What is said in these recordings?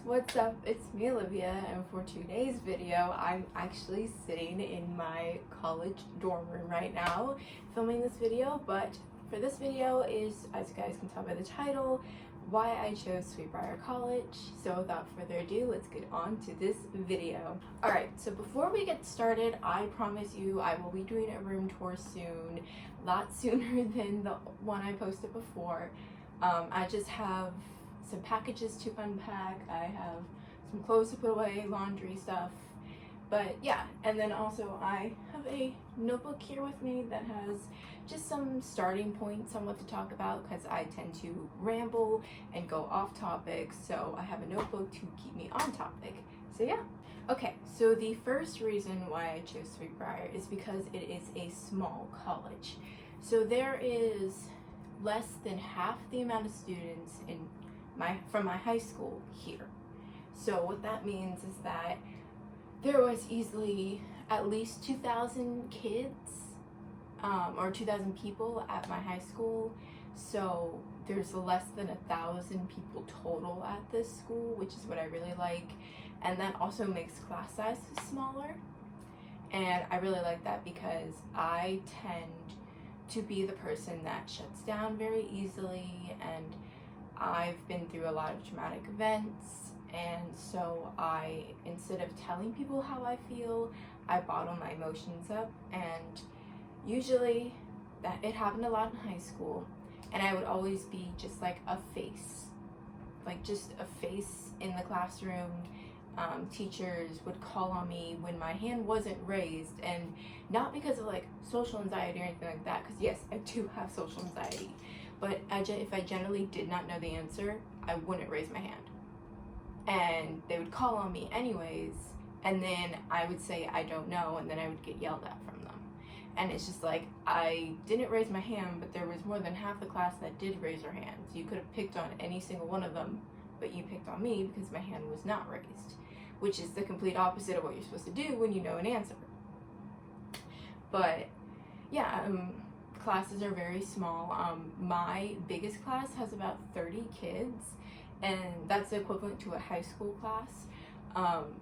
what's up? It's me, Olivia, and for today's video, I'm actually sitting in my college dorm room right now filming this video, but for this video is, as you guys can tell by the title, why I chose Sweetbriar College. So without further ado, let's get on to this video. Alright, so before we get started, I promise you I will be doing a room tour soon, a lot sooner than the one I posted before. I just have some packages to unpack, I have some clothes to put away, laundry stuff, but yeah. And then also I have a notebook here with me that has just some starting points on what to talk about, because I tend to ramble and go off topic, so I have a notebook to keep me on topic. So yeah. Okay, so the first reason why I chose Sweetbriar is because it is a small college. So there is less than half the amount of students from my high school here. So what that means is that there was easily at least 2,000 kids or 2,000 people at my high school. So there's less than 1,000 people total at this school, which is what I really like. And that also makes class sizes smaller. And I really like that because I tend to be the person that shuts down very easily, and I've been through a lot of traumatic events, and so instead of telling people how I feel, I bottle my emotions up. And usually it happened a lot in high school, and I would always be just like a face, like just a face in the classroom. Teachers would call on me when my hand wasn't raised, and not because of like social anxiety or anything like that, because yes, I do have social anxiety, but if I generally did not know the answer, I wouldn't raise my hand. And they would call on me anyways, and then I would say I don't know, and then I would get yelled at from them. And it's just like, I didn't raise my hand, but there was more than half the class that did raise their hands. You could have picked on any single one of them, but you picked on me because my hand was not raised, which is the complete opposite of what you're supposed to do when you know an answer. But yeah, classes are very small. My biggest class has about 30 kids, and that's equivalent to a high school class.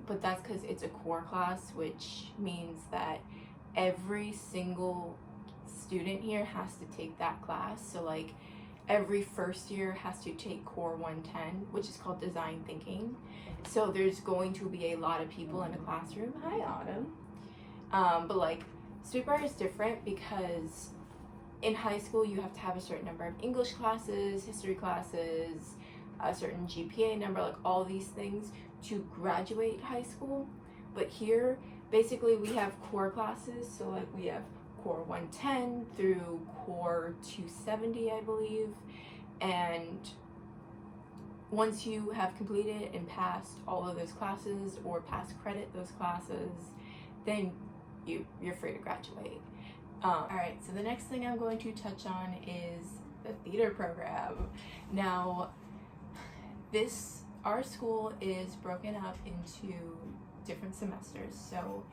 But that's because it's a core class, which means that every single student here has to take that class. So like every first year has to take core 110, which is called design thinking. So there's going to be a lot of people in a classroom. Hi, Autumn. But like Sweetbriar is different because in high school you have to have a certain number of English classes, history classes, a certain GPA number, like all these things to graduate high school. But here, basically we have core classes, so like we have core 110 through core 270, I believe. And once you have completed and passed all of those classes, or pass credit those classes, then you're free to graduate. Alright, so the next thing I'm going to touch on is the theater program. Now, our school is broken up into different semesters. So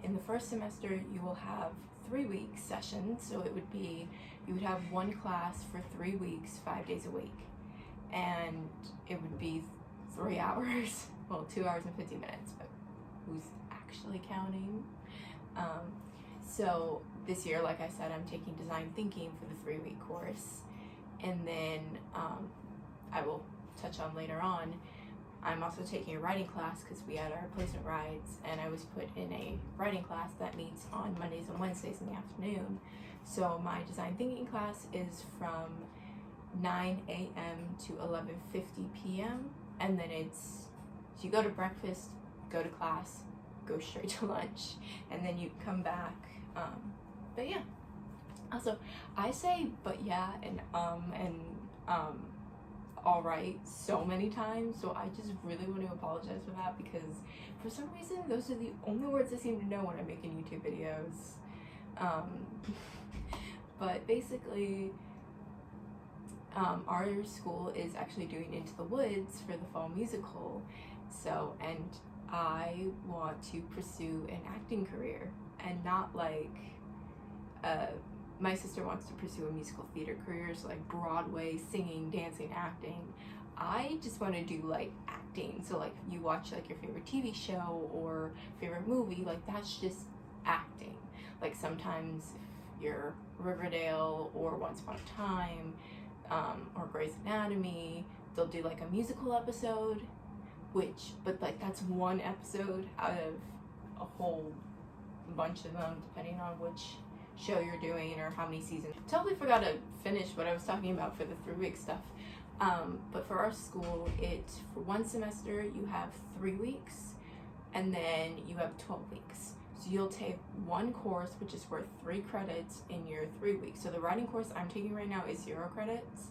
in the first semester you will have 3-week sessions. So it would be, you would have one class for 3 weeks, 5 days a week, and it would be 3 hours, well, 2 hours and 50 minutes, but who's actually counting? So this year, like I said, I'm taking design thinking for the 3-week course, and then I will touch on later on, I'm also taking a writing class because we had our placement rides, and I was put in a writing class that meets on Mondays and Wednesdays in the afternoon. So my design thinking class is from 9 a.m. to 11:50 p.m. and then so you go to breakfast, go to class, go straight to lunch, and then you come back. But yeah, also I say but yeah and all right so many times, so I just really want to apologize for that, because for some reason those are the only words I seem to know when I'm making YouTube videos. But basically our school is actually doing Into the Woods for the fall musical, so, and I want to pursue an acting career, and not like my sister wants to pursue a musical theater career, so like Broadway, singing, dancing, acting. I just want to do like acting. So like you watch like your favorite TV show or favorite movie, like that's just acting. Like sometimes if you're Riverdale or Once Upon a Time, or Grey's Anatomy, they'll do like a musical episode, but like that's one episode out of a whole bunch of them, depending on which show you're doing or how many seasons. Totally forgot to finish what I was talking about for the 3-week stuff. But for our school, for one semester you have 3 weeks, and then you have 12 weeks. So you'll take one course, which is worth 3 credits in your 3 weeks. So the writing course I'm taking right now is 0 credits.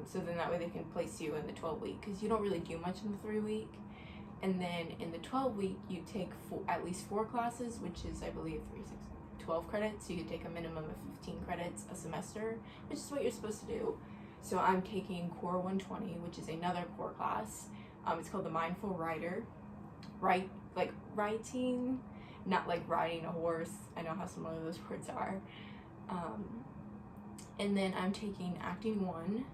So then that way they can place you in the 12-week, because you don't really do much in the 3-week. And then in the 12-week, you take at least 4 classes, which is, I believe, 12 credits. So you can take a minimum of 15 credits a semester, which is what you're supposed to do. So I'm taking Core 120, which is another core class. It's called the Mindful Writer. Writing, not like riding a horse. I know how similar those words are. And then I'm taking Acting 1,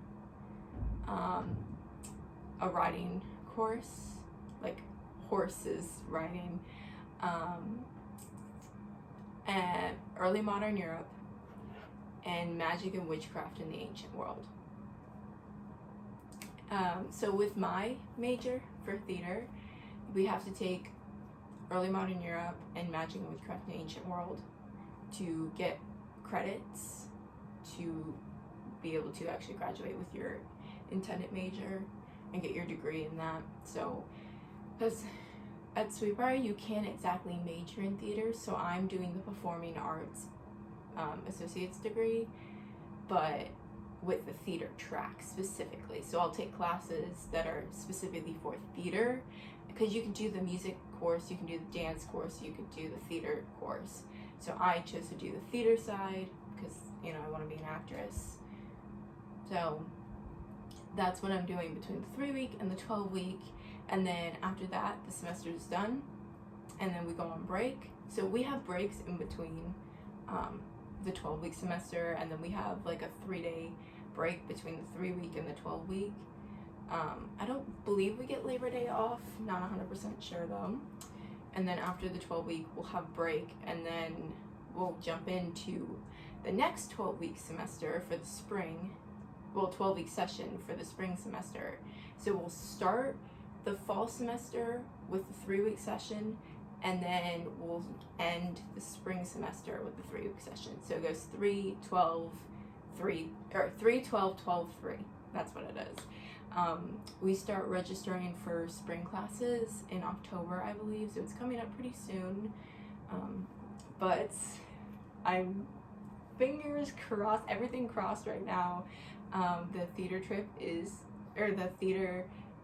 a writing course, like horses riding, and Early Modern Europe, and Magic and Witchcraft in the Ancient World. So with my major for theater, we have to take Early Modern Europe and Magic and Witchcraft in the Ancient World to get credits to be able to actually graduate with your intended major and get your degree in that. So, because at Sweetbriar you can't exactly major in theater, so I'm doing the Performing Arts associate's degree, but with the theater track specifically. So I'll take classes that are specifically for theater, because you can do the music course, you can do the dance course, you could do the theater course. So I chose to do the theater side because, you know, I want to be an actress. So that's what I'm doing between the 3-week and the 12-week. And then after that, the semester is done, and then we go on break. So we have breaks in between the 12-week semester, and then we have like a 3-day break between the 3-week and the 12-week. I don't believe we get Labor Day off, not 100% sure though. And then after the 12-week, we'll have break, and then we'll jump into the next 12-week semester for the spring, 12-week session for the spring semester. So we'll start the fall semester with the 3-week session, and then we'll end the spring semester with the 3-week session. So it goes 3, 12, 3, or 3, 12, 12, 3. That's what it is. We start registering for spring classes in October, I believe, so it's coming up pretty soon. But I'm fingers crossed, everything crossed right now. The theater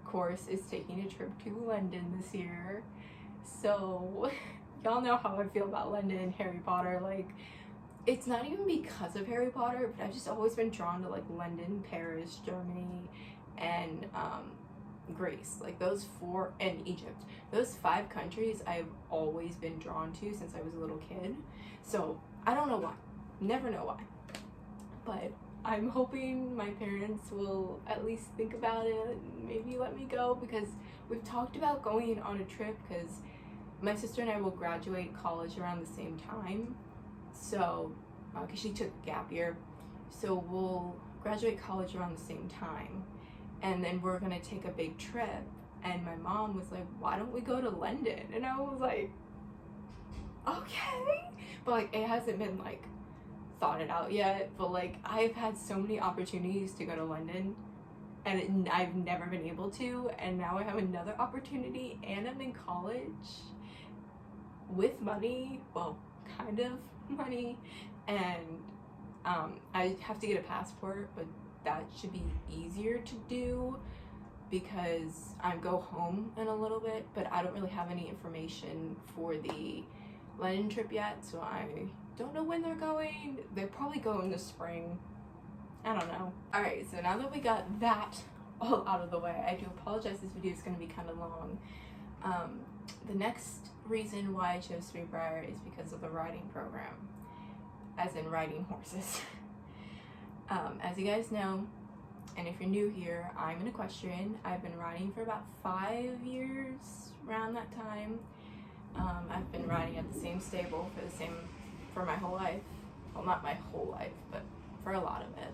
course is taking a trip to London this year. So y'all know how I feel about London and Harry Potter. Like, it's not even because of Harry Potter, but I've just always been drawn to like London, Paris, Germany, and Greece. Like those 4, and Egypt. Those 5 countries I've always been drawn to since I was a little kid. So I don't know why. Never know why. But I'm hoping my parents will at least think about it and maybe let me go, because we've talked about going on a trip, because my sister and I will graduate college around the same time. So, because she took a gap year, so we'll graduate college around the same time, and then we're gonna take a big trip. And my mom was like, "Why don't we go to London?" And I was like, "Okay," but like it hasn't been like thought it out yet. But like I've had so many opportunities to go to London, and I've never been able to, and now I have another opportunity, and I'm in college with money, well, kind of money, and I have to get a passport, but that should be easier to do because I go home in a little bit, but I don't really have any information for the London trip yet, so I don't know when they're going. They'll probably go in the spring. I don't know. Alright, so now that we got that all out of the way, I do apologize, this video is going to be kind of long. The next reason why I chose Sweetbriar is because of the riding program, as in riding horses. As you guys know, And if you're new here, I'm an equestrian. I've been riding for about 5 years, around that time. I've been riding at the same stable for my whole life. Well, not my whole life, but for a lot of it.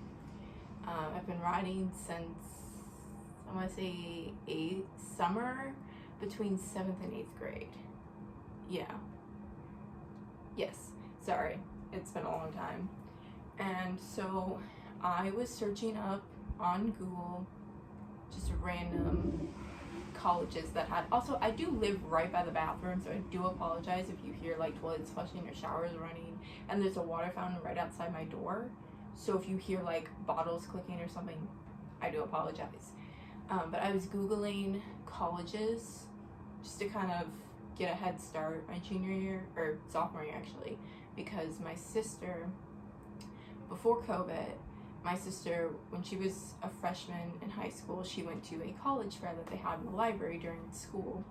I've been riding since, I want to say, summer between 7th and 8th grade. Yeah. Yes. Sorry. It's been a long time. And so I was searching up on Google just random colleges that had, also I do live right by the bathroom, so I do apologize if you hear like toilets flushing or showers running, and there's a water fountain right outside my door, so if you hear like bottles clicking or something, I do apologize. But I was Googling colleges just to kind of get a head start my junior year, or sophomore year actually, because my sister, before COVID, my sister, when she was a freshman in high school, she went to a college fair that they had in the library during school,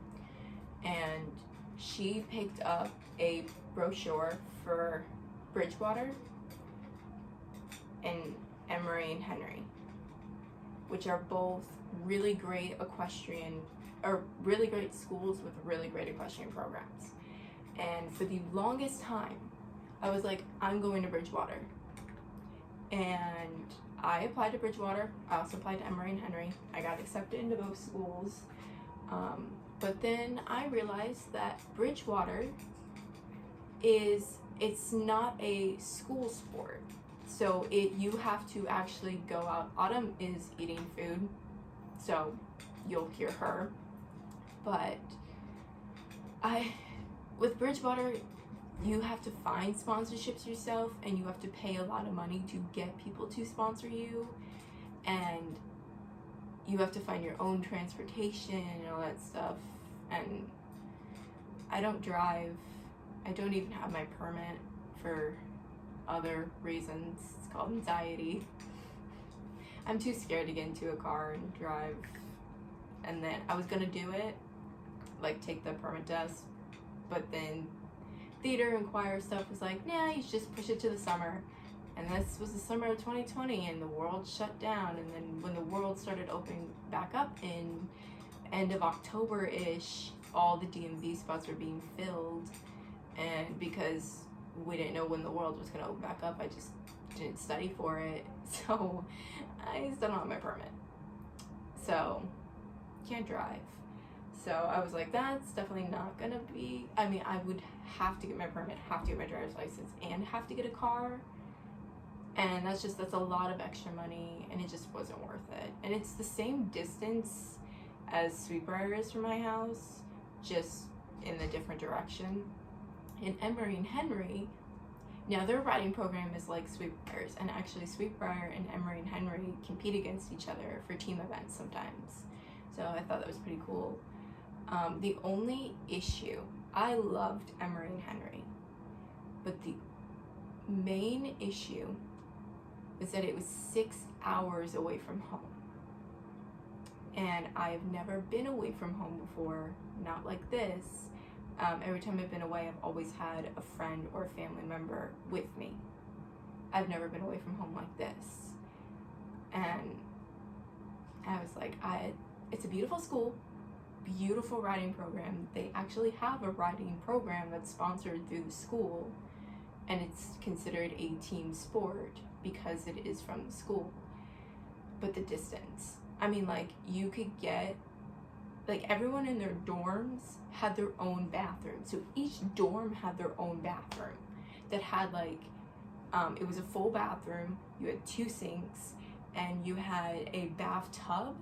and she picked up a brochure for Bridgewater and Emory and Henry, which are both really great equestrian, or really great schools with really great equestrian programs. And for the longest time, I was like, I'm going to Bridgewater. And I applied to Bridgewater. I also applied to Emory and Henry. I got accepted into both schools. But then I realized that Bridgewater it's not a school sport. So you have to actually go out. Autumn is eating food, so you'll hear her. But with Bridgewater, you have to find sponsorships yourself, and you have to pay a lot of money to get people to sponsor you, and you have to find your own transportation and all that stuff. And I don't drive. I don't even have my permit for other reasons. It's called anxiety. I'm too scared to get into a car and drive. And then I was gonna do it, like take the permit test, but then theater and choir stuff was like, nah, you should just push it to the summer. And this was the summer of 2020, and the world shut down. And then when the world started opening back up in end of October-ish, all the DMV spots were being filled. And because we didn't know when the world was going to open back up, I just didn't study for it. So I still don't have my permit. So can't drive. So I was like, that's definitely not gonna be, I mean, I would have to get my permit, have to get my driver's license, and have to get a car. And that's a lot of extra money, and it just wasn't worth it. And it's the same distance as Sweetbriar is from my house, just in the different direction. In Emory and Henry, now their riding program is like Sweetbriar's, and actually Sweetbriar and Emory and Henry compete against each other for team events sometimes. So I thought that was pretty cool. The only issue, I loved Emory and Henry, but the main issue was that it was 6 hours away from home. And I've never been away from home before, not like this. Every time I've been away, I've always had a friend or a family member with me. I've never been away from home like this. And I was like, it's a beautiful school, beautiful riding program. They actually have a riding program that's sponsored through the school, and it's considered a team sport because it is from the school. But the distance, I mean, like, you could get, like, everyone in their dorms had their own bathroom. So each dorm had their own bathroom that had, like, it was a full bathroom. You had 2 sinks, and you had a bathtub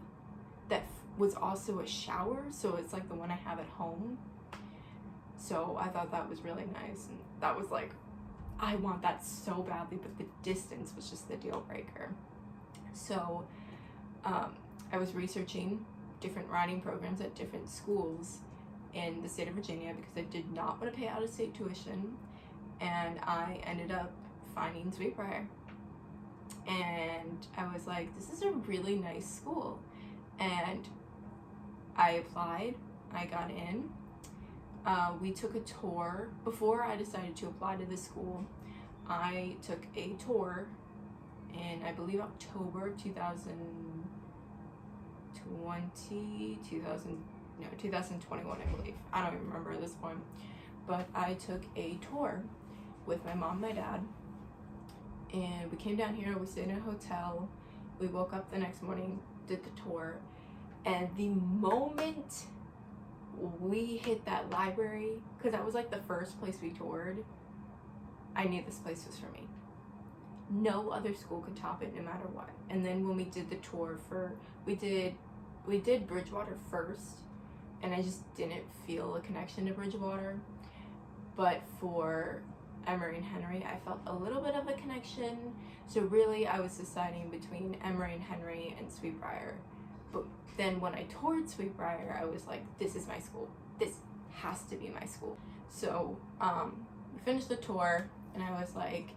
that was also a shower, so it's like the one I have at home. So I thought that was really nice, and that was like, I want that so badly, but the distance was just the deal breaker. So I was researching different riding programs at different schools in the state of Virginia because I did not want to pay out-of-state tuition, and I ended up finding Sweetbriar. And I was like, this is a really nice school. And I applied, I got in. We took a tour. Before I decided to apply to the school, I took a tour in, I believe, October 2019. 2021, I believe. I don't even remember at this point. But I took a tour with my mom and my dad. And we came down here, we stayed in a hotel. We woke up the next morning, did the tour. And the moment we hit that library, because that was like the first place we toured, I knew this place was for me. No other school could top it no matter what. And then when we did the tour we did Bridgewater first, and I just didn't feel a connection to Bridgewater. But for Emory and Henry, I felt a little bit of a connection. So really I was deciding between Emory and Henry and Sweetbriar. But then when I toured Sweetbriar, I was like, this is my school. This has to be my school. So we finished the tour, and I was like,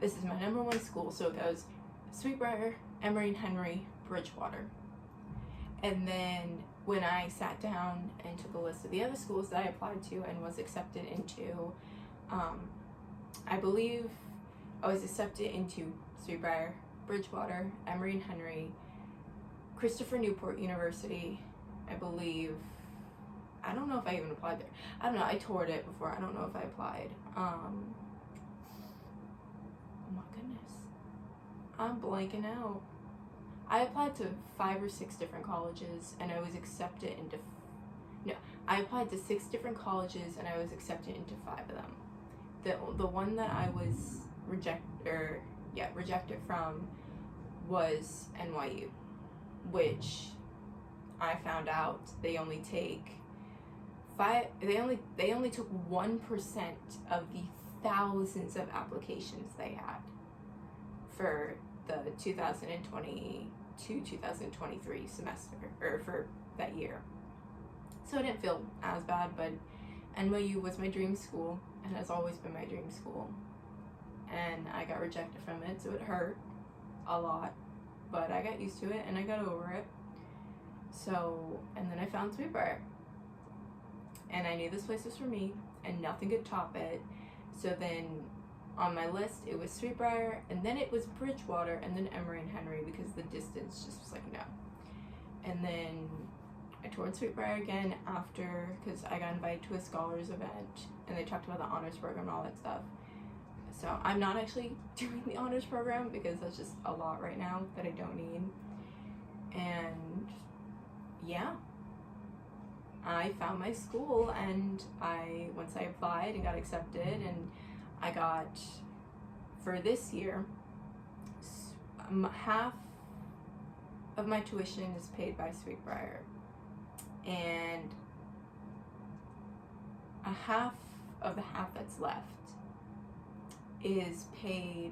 this is my #1 school. So it goes Sweetbriar, Emory and Henry, Bridgewater. And then when I sat down and took a list of the other schools that I applied to and was accepted into, I believe I was accepted into Sweetbriar, Bridgewater, Emory and Henry, Christopher Newport University, I believe. I don't know if I even applied there. I don't know, I toured it before. I don't know if I applied. Oh my goodness. I'm blanking out. I applied to 5 or 6 different colleges, and I was accepted into... I applied to 6 different colleges, and I was accepted into 5 of them. The one that I was rejected from was NYU, which I found out they only take they only took 1% of the thousands of applications they had for the 2022-2023 semester, or for that year. So I didn't feel as bad, but NYU was my dream school and has always been my dream school. And I got rejected from it, so it hurt a lot, but I got used to it and I got over it. So, and then I found Sweetbriar. And I knew this place was for me, and nothing could top it. So then on my list, it was Sweetbriar, and then it was Bridgewater, and then Emory and Henry, because the distance just was like, no. And then I toured Sweetbriar again after, because I got invited to a scholars event, and they talked about the honors program and all that stuff. So I'm not actually doing the honors program, because that's just a lot right now that I don't need. And yeah, I found my school, and once I applied and got accepted, and I got, for this year, half of my tuition is paid by Sweetbriar, and a half of the half that's left is paid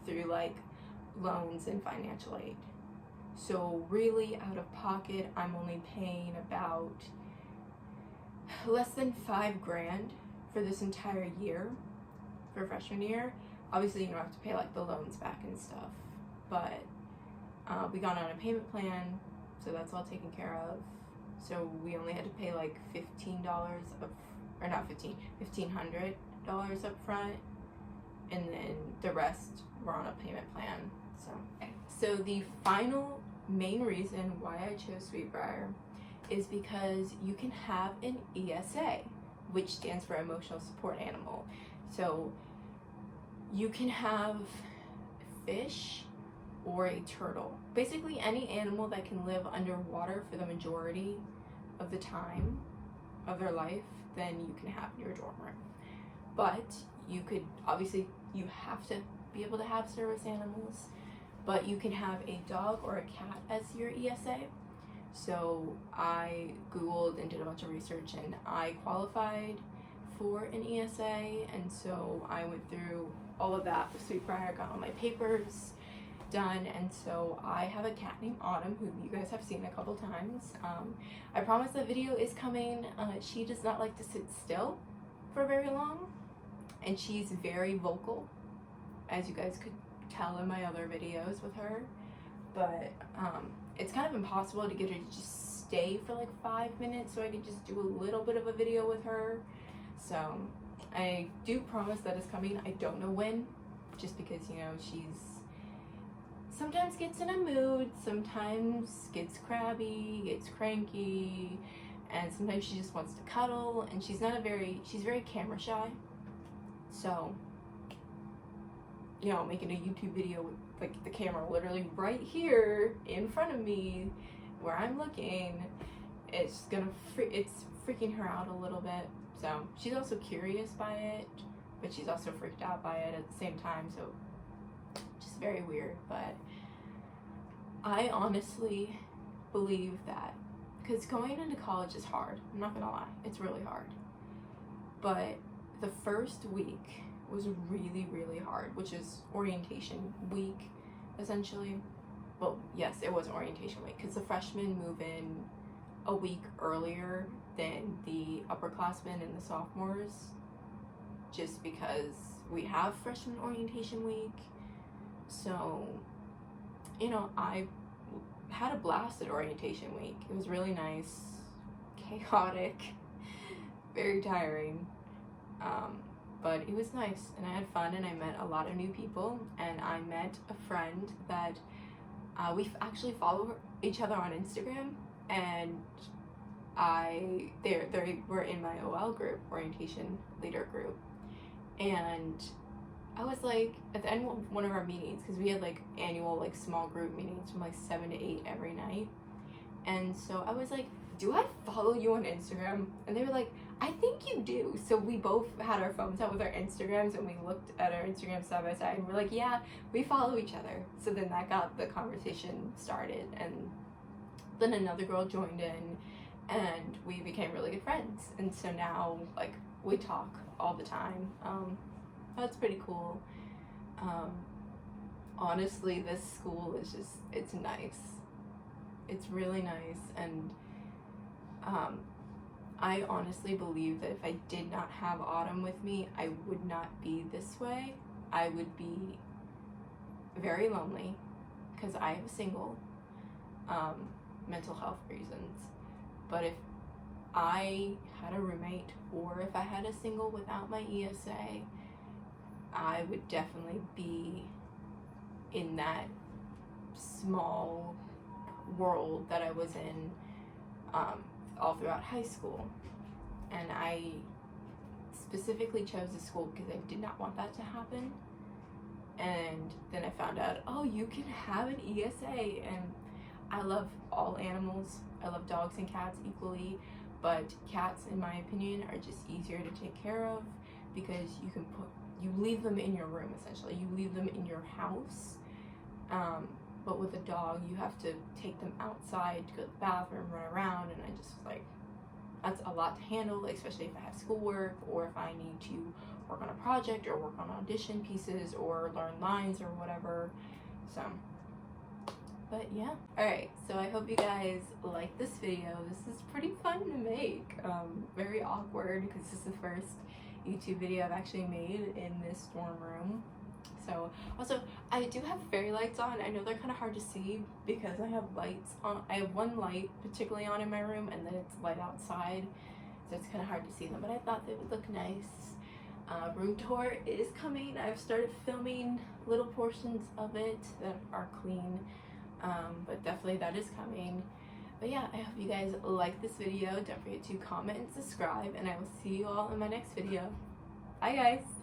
through like loans and financial aid. So really, out of pocket, I'm only paying about less than $5,000 for this entire year, for freshman year. Obviously, you don't have to pay like the loans back and stuff, but we got on a payment plan, so that's all taken care of. So we only had to pay like $1,500 up front, and then the rest were on a payment plan. So the final main reason why I chose Sweetbriar is because you can have an ESA, which stands for Emotional Support Animal. So you can have fish or a turtle, basically any animal that can live underwater for the majority of the time of their life, then you can have in your dorm room. But you could, obviously you have to be able to have service animals, but you can have a dog or a cat as your ESA. So I Googled and did a bunch of research, and I qualified for an ESA, and so I went through all of that with Sweetbriar, got all my papers done, and so I have a cat named Autumn, who you guys have seen a couple times. I promise the video is coming. She does not like to sit still for very long, and she's very vocal, as you guys could tell in my other videos with her, but it's kind of impossible to get her to just stay for like 5 minutes so I could just do a little bit of a video with her. So I do promise that it's coming. I don't know when, just because, you know, she's sometimes gets in a mood, sometimes gets crabby, gets cranky, and sometimes she just wants to cuddle, and she's very camera shy. So, you know, making a YouTube video with like the camera literally right here in front of me where I'm looking, it's freaking her out a little bit. So she's also curious by it, but she's also freaked out by it at the same time, so just very weird. But I honestly believe that, because going into college is hard, I'm not gonna lie, it's really hard. But the first week was really, really hard, which is orientation week, essentially. Well, yes, it was orientation week, because the freshmen move in a week earlier than the upperclassmen and the sophomores, just because we have freshman orientation week. So, you know, I had a blast at orientation week. It was really nice, chaotic, very tiring, but it was nice, and I had fun, and I met a lot of new people, and I met a friend that we actually follow each other on Instagram, and they were in my OL group, orientation leader group, and I was like, at the end of one of our meetings, because we had like annual like small group meetings from like 7 to 8 every night, and so I was like, do I follow you on Instagram? And they were like, I think you do. So we both had our phones out with our Instagrams, and we looked at our Instagram side by side, and we're like, yeah, we follow each other. So then that got the conversation started, and then another girl joined in, and we became really good friends. And so now, like, we talk all the time. That's pretty cool. Honestly, this school is just, it's nice. It's really nice, and I honestly believe that if I did not have Autumn with me, I would not be this way. I would be very lonely, because I am single, mental health reasons. But if I had a roommate, or if I had a single without my ESA, I would definitely be in that small world that I was in all throughout high school. And I specifically chose this school because I did not want that to happen. And then I found out, oh, you can have an ESA, and I love all animals. I love dogs and cats equally, but cats, in my opinion, are just easier to take care of, because you leave them in your room, essentially. You leave them in your house. But with a dog, you have to take them outside to go to the bathroom, run around, and I just, like, that's a lot to handle, especially if I have schoolwork, or if I need to work on a project, or work on audition pieces, or learn lines, or whatever. So, but yeah. Alright, so I hope you guys like this video. This is pretty fun to make. Very awkward, because this is the first YouTube video I've actually made in this dorm room. So, also, I do have fairy lights on. I know they're kind of hard to see because I have lights on. I have one light particularly on in my room, and then it's light outside, so it's kind of hard to see them, but I thought they would look nice. Room tour is coming. I've started filming little portions of it that are clean, but definitely that is coming. But yeah, I hope you guys like this video. Don't forget to comment and subscribe, and I will see you all in my next video. Bye, guys!